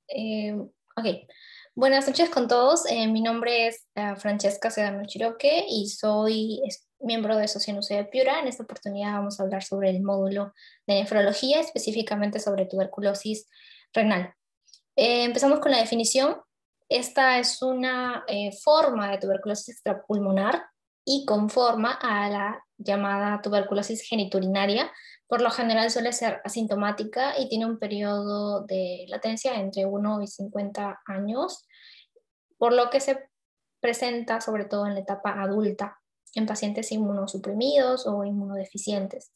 Ok, buenas noches con todos. Mi nombre es Francesca Sedano Chiroque y soy miembro de Socionucleo de Piura. En esta oportunidad vamos a hablar sobre el módulo de nefrología, específicamente sobre tuberculosis renal. Empezamos con la definición. Esta es una forma de tuberculosis extrapulmonar y conforma a la llamada tuberculosis genitourinaria. Por lo general suele ser asintomática y tiene un periodo de latencia entre 1 y 50 años, por lo que se presenta sobre todo en la etapa adulta en pacientes inmunosuprimidos o inmunodeficientes.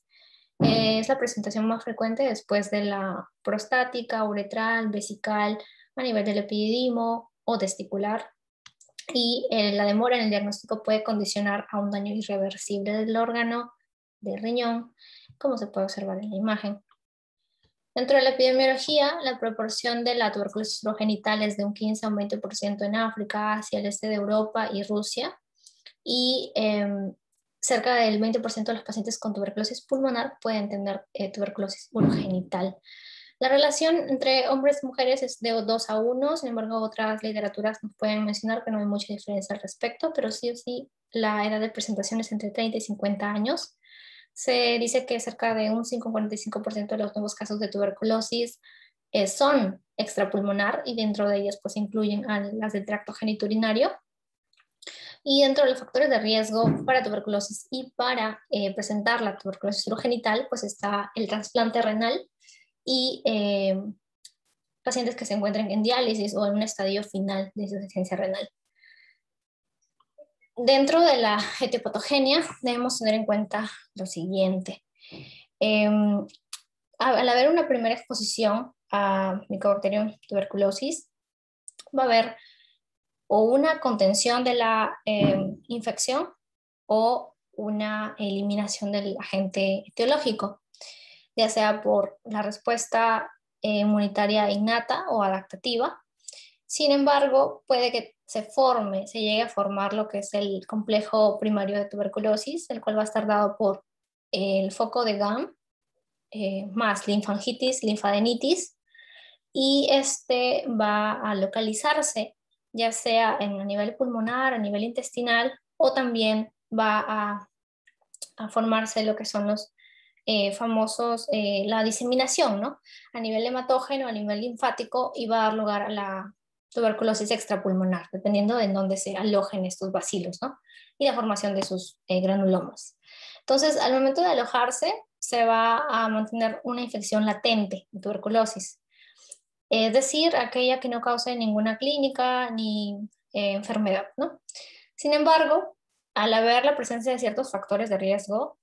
Es la presentación más frecuente después de la prostática, uretral, vesical, a nivel del epididimo o testicular. Y la demora en el diagnóstico puede condicionar a un daño irreversible del órgano, del riñón, como se puede observar en la imagen. Dentro de la epidemiología, la proporción de la tuberculosis urogenital es de un 15 a un 20% en África, hacia el este de Europa y Rusia, y cerca del 20% de los pacientes con tuberculosis pulmonar pueden tener tuberculosis urogenital. La relación entre hombres y mujeres es de 2 a 1, sin embargo otras literaturas nos pueden mencionar que no hay mucha diferencia al respecto, pero sí o sí la edad de presentación es entre 30 y 50 años. Se dice que cerca de un 5,45% de los nuevos casos de tuberculosis son extrapulmonar y dentro de ellos pues incluyen a las del tracto genitourinario. Y dentro de los factores de riesgo para tuberculosis y para presentar la tuberculosis urogenital pues está el trasplante renal y pacientes que se encuentren en diálisis o en un estadio final de insuficiencia renal. Dentro de la etiopatogenia debemos tener en cuenta lo siguiente. Al haber una primera exposición a Mycobacterium tuberculosis, va a haber o una contención de la infección o una eliminación del agente etiológico, ya sea por la respuesta inmunitaria innata o adaptativa. Sin embargo, puede que se llegue a formar lo que es el complejo primario de tuberculosis, el cual va a estar dado por el foco de GAM, más linfangitis, linfadenitis, y este va a localizarse ya sea a nivel pulmonar, a nivel intestinal, o también va a formarse lo que son los famosos, la diseminación, ¿no? A nivel hematógeno, a nivel linfático, y va a dar lugar a la tuberculosis extrapulmonar, dependiendo de en dónde se alojen estos bacilos, ¿no? Y la formación de sus granulomas. Entonces, al momento de alojarse, se va a mantener una infección latente de tuberculosis, es decir, aquella que no cause ninguna clínica ni enfermedad, ¿no? Sin embargo, al haber la presencia de ciertos factores de riesgo,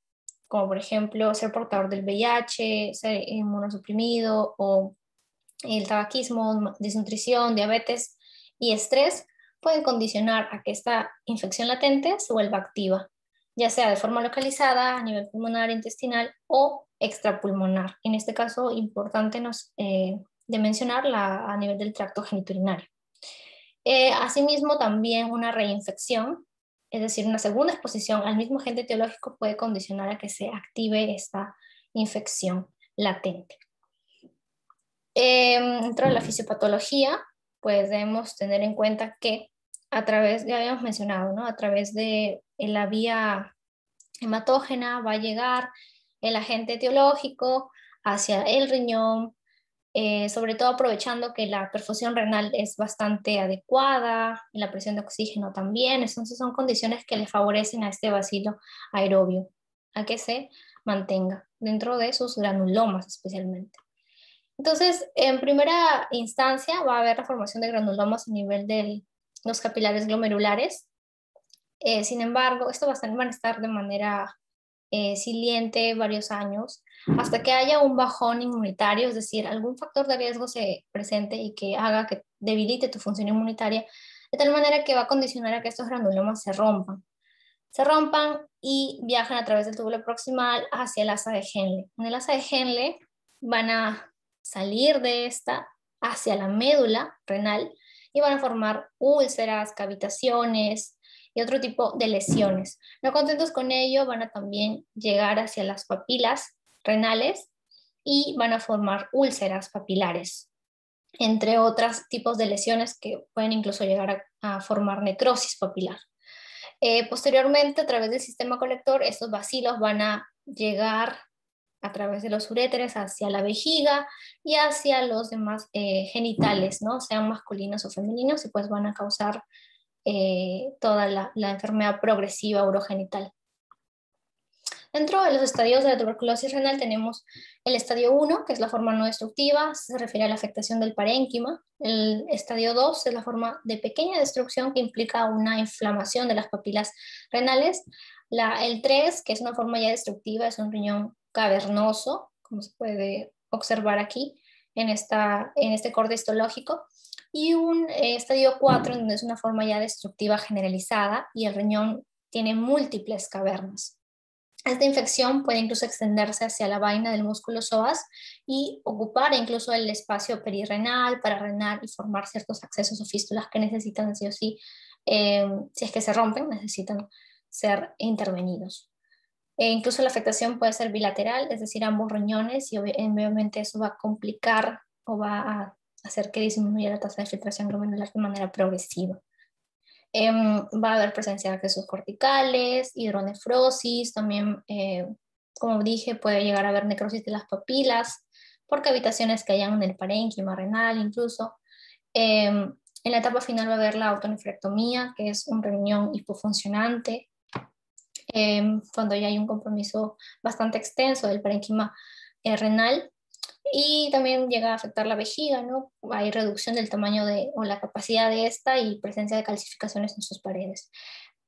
como por ejemplo ser portador del VIH, ser inmunosuprimido o el tabaquismo, desnutrición, diabetes y estrés, pueden condicionar a que esta infección latente se vuelva activa, ya sea de forma localizada a nivel pulmonar, intestinal o extrapulmonar. En este caso, importante de mencionar a nivel del tracto genitourinario. Asimismo, también una reinfección, es decir, una segunda exposición al mismo agente etiológico puede condicionar a que se active esta infección latente. Dentro de la fisiopatología, pues debemos tener en cuenta que a través, ya habíamos mencionado, ¿no? A través de la vía hematógena va a llegar el agente etiológico hacia el riñón, sobre todo aprovechando que la perfusión renal es bastante adecuada, y la presión de oxígeno también, entonces son condiciones que le favorecen a este bacilo aerobio a que se mantenga dentro de sus granulomas especialmente. Entonces, en primera instancia va a haber la formación de granulomas a nivel de los capilares glomerulares. Sin embargo, esto van a estar de manera siliente varios años, hasta que haya un bajón inmunitario, es decir, algún factor de riesgo se presente y que haga que debilite tu función inmunitaria, de tal manera que va a condicionar a que estos granulomas se rompan y viajan a través del túbulo proximal hacia el asa de Henle. En el asa de Henle van a salir de esta hacia la médula renal y van a formar úlceras, cavitaciones y otro tipo de lesiones. No contentos con ello, van a también llegar hacia las papilas renales y van a formar úlceras papilares. entre otros tipos de lesiones que pueden incluso llegar a formar necrosis papilar. Posteriormente, a través del sistema colector, estos bacilos van a llegar a través de los uréteres hacia la vejiga y hacia los demás genitales, ¿no? Sean masculinos o femeninos, y pues van a causar toda la enfermedad progresiva urogenital. Dentro de los estadios de la tuberculosis renal tenemos el estadio 1, que es la forma no destructiva, se refiere a la afectación del parénquima. El estadio 2 es la forma de pequeña destrucción que implica una inflamación de las papilas renales. El 3, que es una forma ya destructiva, es un riñón cavernoso, como se puede observar aquí en este corte histológico. Y un estadio 4, donde es una forma ya destructiva generalizada y el riñón tiene múltiples cavernas. Esta infección puede incluso extenderse hacia la vaina del músculo psoas y ocupar incluso el espacio perirrenal, pararrenal y formar ciertos accesos o fístulas que necesitan sí o sí, si es que se rompen, necesitan ser intervenidos. Incluso la afectación puede ser bilateral, es decir, ambos riñones, y obviamente eso va a complicar o va a hacer que disminuya la tasa de filtración glomerular de manera progresiva. Va a haber presencia de accesos corticales, hidronefrosis, también, como dije, puede llegar a haber necrosis de las papilas por cavitaciones que hayan en el parénquima renal incluso. En la etapa final va a haber la autonefrectomía, que es un riñón hipofuncionante, cuando ya hay un compromiso bastante extenso del parénquima renal. Y también llega a afectar la vejiga, ¿no? Hay reducción del tamaño o la capacidad de esta y presencia de calcificaciones en sus paredes.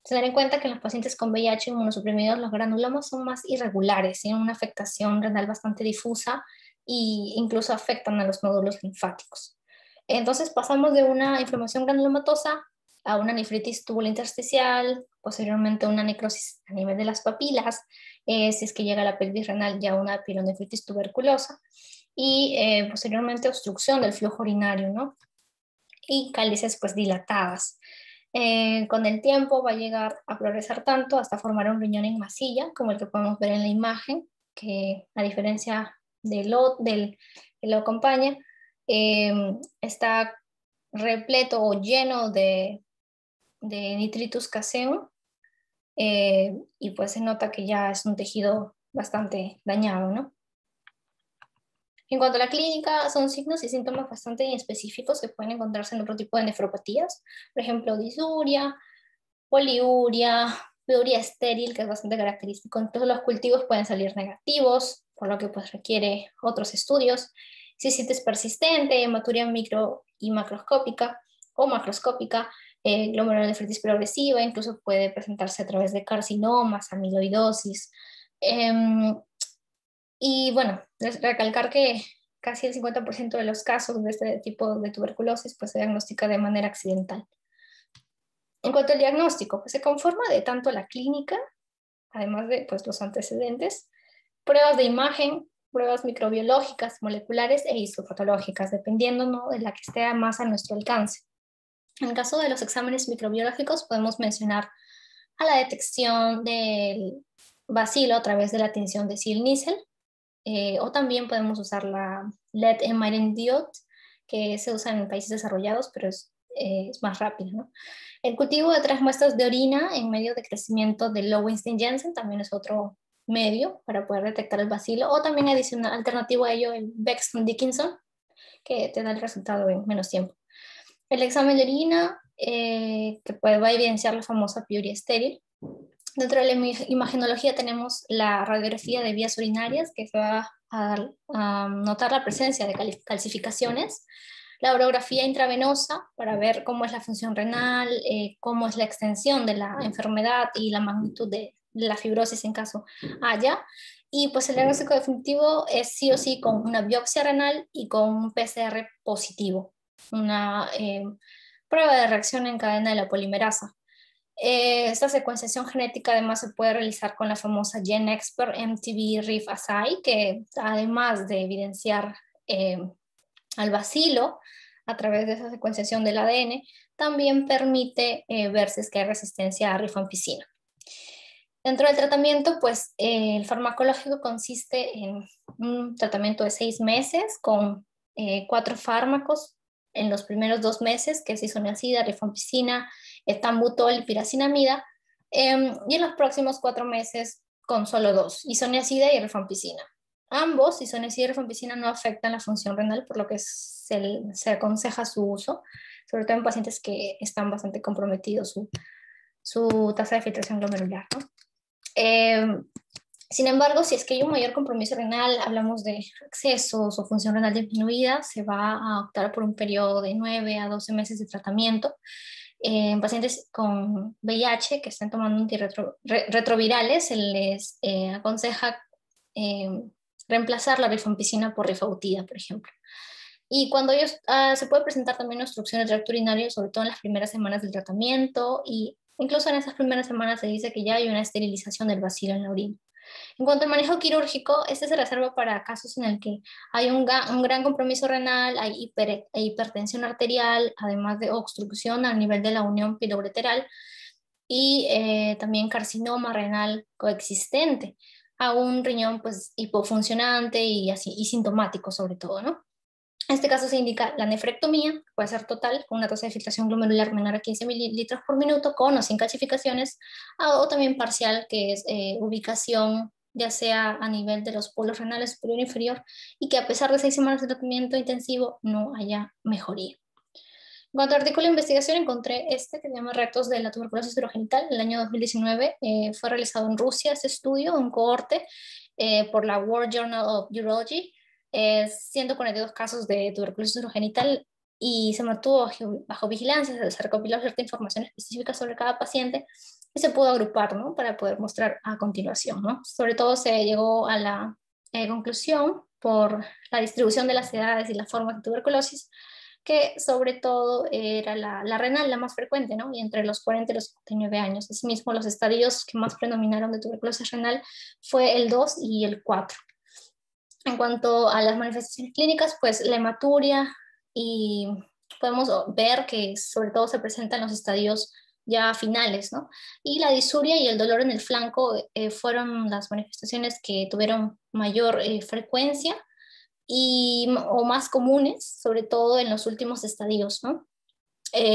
Tener en cuenta que en los pacientes con VIH inmunosuprimidos los granulomas son más irregulares, tienen una afectación renal bastante difusa e incluso afectan a los nódulos linfáticos. Entonces pasamos de una inflamación granulomatosa a una nefritis tubulointersticial, posteriormente una necrosis a nivel de las papilas, si es que llega a la pelvis renal ya una pielonefritis tuberculosa, y posteriormente obstrucción del flujo urinario, ¿no? Y cálices pues dilatadas. Con el tiempo va a llegar a progresar tanto hasta formar un riñón en masilla, como el que podemos ver en la imagen, que a diferencia del que lo acompaña, está repleto o lleno de nitritus caseum, y pues se nota que ya es un tejido bastante dañado, ¿no? En cuanto a la clínica, son signos y síntomas bastante específicos que pueden encontrarse en otro tipo de nefropatías, por ejemplo, disuria, poliuria, piuria estéril, que es bastante característico. Incluso los cultivos pueden salir negativos, por lo que pues requiere otros estudios. Cistitis persistente, hematuria micro y macroscópica o macroscópica, glomerulonefritis progresiva, incluso puede presentarse a través de carcinomas, amiloidosis. Y bueno, recalcar que casi el 50% de los casos de este tipo de tuberculosis pues, se diagnostica de manera accidental. En cuanto al diagnóstico, pues se conforma de tanto la clínica, además de pues, los antecedentes, pruebas de imagen, pruebas microbiológicas, moleculares e histopatológicas, dependiendo, ¿no?, de la que esté más a nuestro alcance. En el caso de los exámenes microbiológicos podemos mencionar a la detección del bacilo a través de la tinción de Ziehl-Neisel, o también podemos usar la LED-M-iron diode, que se usa en países desarrollados, pero es más rápido, ¿no? El cultivo de 3 muestras de orina en medio de crecimiento de Lowenstein-Jansen también es otro medio para poder detectar el bacilo, o también adicional, alternativo a ello, el Becton-Dickinson, que te da el resultado en menos tiempo. El examen de orina, va a evidenciar la famosa piuria estéril. Dentro de la imagenología tenemos la radiografía de vías urinarias, que se va a notar la presencia de calcificaciones, la orografía intravenosa para ver cómo es la función renal, cómo es la extensión de la enfermedad y la magnitud de la fibrosis en caso haya, y pues el diagnóstico definitivo es sí o sí con una biopsia renal y con un PCR positivo, una prueba de reacción en cadena de la polimerasa. Esta secuenciación genética además se puede realizar con la famosa GenExpert MTV-RIF-Assay, que además de evidenciar al bacilo a través de esa secuenciación del ADN, también permite ver si es que hay resistencia a rifampicina. Dentro del tratamiento, pues el farmacológico consiste en un tratamiento de 6 meses con 4 fármacos en los primeros 2 meses, que es isoniazida, rifampicina, etambutol y piracinamida, y en los próximos 4 meses con solo 2, isoniazida y rifampicina. Ambos, isoniazida y rifampicina, no afectan la función renal, por lo que se aconseja su uso, sobre todo en pacientes que están bastante comprometidos su tasa de filtración glomerular, ¿no? Sin embargo, si es que hay un mayor compromiso renal, hablamos de excesos o función renal disminuida, se va a optar por un periodo de 9 a 12 meses de tratamiento. En pacientes con VIH que están tomando retrovirales, se les aconseja eh, reemplazar la rifampicina por rifautida, por ejemplo. Y cuando ellos se puede presentar también obstrucción del tracto urinario, sobre todo en las primeras semanas del tratamiento, y incluso en esas primeras semanas se dice que ya hay una esterilización del bacilo en la orina. En cuanto al manejo quirúrgico, este se reserva para casos en el que hay un gran compromiso renal, hay hipertensión arterial, además de obstrucción a nivel de la unión piloureteral y también carcinoma renal coexistente a un riñón pues hipofuncionante y así y sintomático sobre todo, ¿no? En este caso se indica la nefrectomía, que puede ser total, con una tasa de filtración glomerular menor a 15 mililitros por minuto, con o sin calcificaciones, o también parcial, que es ubicación ya sea a nivel de los polos renales superior e inferior, y que a pesar de 6 semanas de tratamiento intensivo no haya mejoría. En cuanto al artículo de investigación, encontré este que se llama Retos de la tuberculosis urogenital. En el año 2019 fue realizado en Rusia este estudio, un cohorte por la World Journal of Urology, 142 casos de tuberculosis urogenital y se mantuvo bajo vigilancia, se recopiló cierta información específica sobre cada paciente y se pudo agrupar, ¿no? Para poder mostrar a continuación, ¿no? Sobre todo se llegó a la conclusión por la distribución de las edades y las formas de tuberculosis, que sobre todo era la renal la más frecuente, ¿no? Y entre los 40 y los 59 años. Asimismo, los estadios que más predominaron de tuberculosis renal fue el 2 y el 4. En cuanto a las manifestaciones clínicas, pues la hematuria y podemos ver que sobre todo se presentan los estadios ya finales, ¿no? Y la disuria y el dolor en el flanco fueron las manifestaciones que tuvieron mayor frecuencia o más comunes, sobre todo en los últimos estadios, ¿no?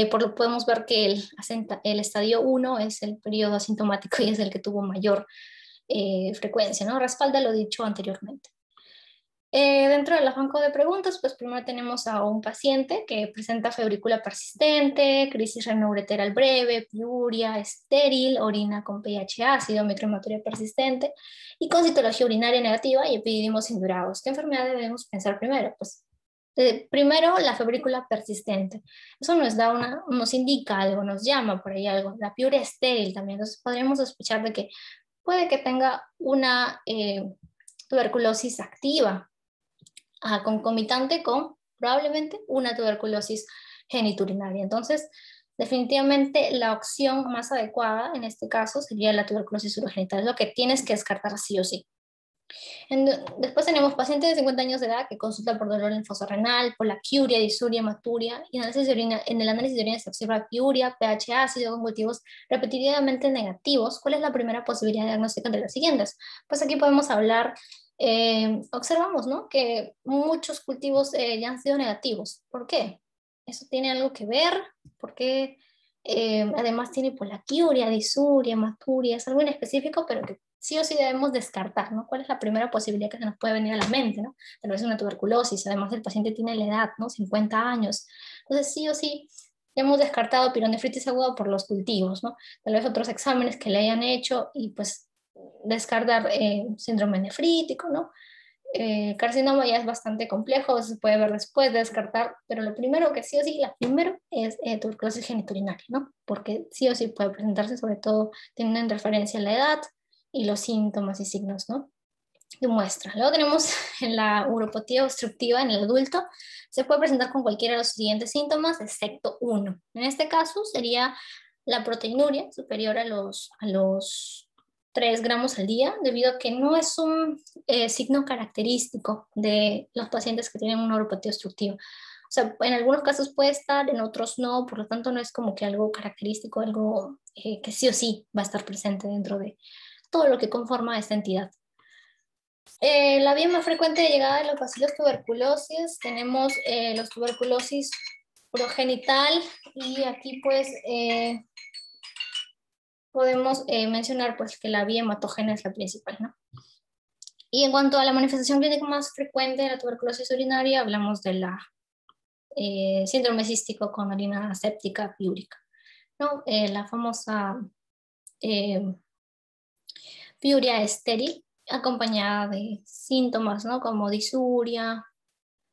Por lo que podemos ver que el estadio 1 es el periodo asintomático y es el que tuvo mayor frecuencia, ¿no? Respalda lo dicho anteriormente. Dentro del banco de preguntas, pues primero tenemos a un paciente que presenta febrícula persistente, crisis renoureteral breve, piuria, estéril, orina con pH ácido, microhematuria persistente y con citología urinaria negativa y epididimos indurados. ¿Qué enfermedad debemos pensar primero? Pues primero la febrícula persistente. Eso nos indica algo, nos llama por ahí algo. La piuria estéril también, entonces podríamos sospechar de que puede que tenga una tuberculosis activa, concomitante con probablemente una tuberculosis geniturinaria. Entonces, definitivamente la opción más adecuada en este caso sería la tuberculosis urogenital, es lo que tienes que descartar sí o sí. Después tenemos pacientes de 50 años de edad que consultan por dolor linfosorrenal, por la piuria, disuria, hematuria, y en el análisis de orina se observa piuria, pH ácido con cultivos repetitivamente negativos. ¿Cuál es la primera posibilidad diagnóstica entre las siguientes? Pues aquí podemos hablar, observamos, ¿no? Que muchos cultivos ya han sido negativos. ¿Por qué? ¿Eso tiene algo que ver? ¿Por qué? Además tiene polaquiuria, disuria, hematuria, es algo en específico, pero que sí o sí debemos descartar, ¿no? ¿Cuál es la primera posibilidad que se nos puede venir a la mente, ¿no? Tal vez una tuberculosis, además el paciente tiene la edad, ¿no? 50 años. Entonces sí o sí ya hemos descartado pielonefritis aguda por los cultivos, ¿no? Tal vez otros exámenes que le hayan hecho y pues descartar síndrome nefrítico, ¿no? Carcinoma ya es bastante complejo, se puede ver después de descartar, pero lo primero que sí o sí, la primero es tuberculosis geniturinaria, ¿no? Porque sí o sí puede presentarse, sobre todo teniendo en referencia la edad y los síntomas y signos, ¿no? Que muestra. Luego tenemos en la uropatía obstructiva en el adulto, se puede presentar con cualquiera de los siguientes síntomas, excepto uno. En este caso sería la proteinuria superior a los 3 gramos al día, debido a que no es un signo característico de los pacientes que tienen una uropatía obstructiva. O sea, en algunos casos puede estar, en otros no, por lo tanto no es como que algo característico, algo que sí o sí va a estar presente dentro de todo lo que conforma esta entidad. La vía más frecuente de llegada de los bacilos tuberculosis, tenemos los tuberculosis progenital y aquí pues podemos mencionar pues que la vía hematógena es la principal, ¿no? Y en cuanto a la manifestación clínica más frecuente de la tuberculosis urinaria, hablamos de la síndrome cístico con orina séptica piúrica, ¿no? La famosa eh, piuria estéril, acompañada de síntomas, ¿no? Como disuria,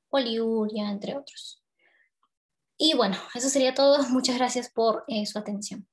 poliuria, entre otros. Y bueno, eso sería todo. Muchas gracias por su atención.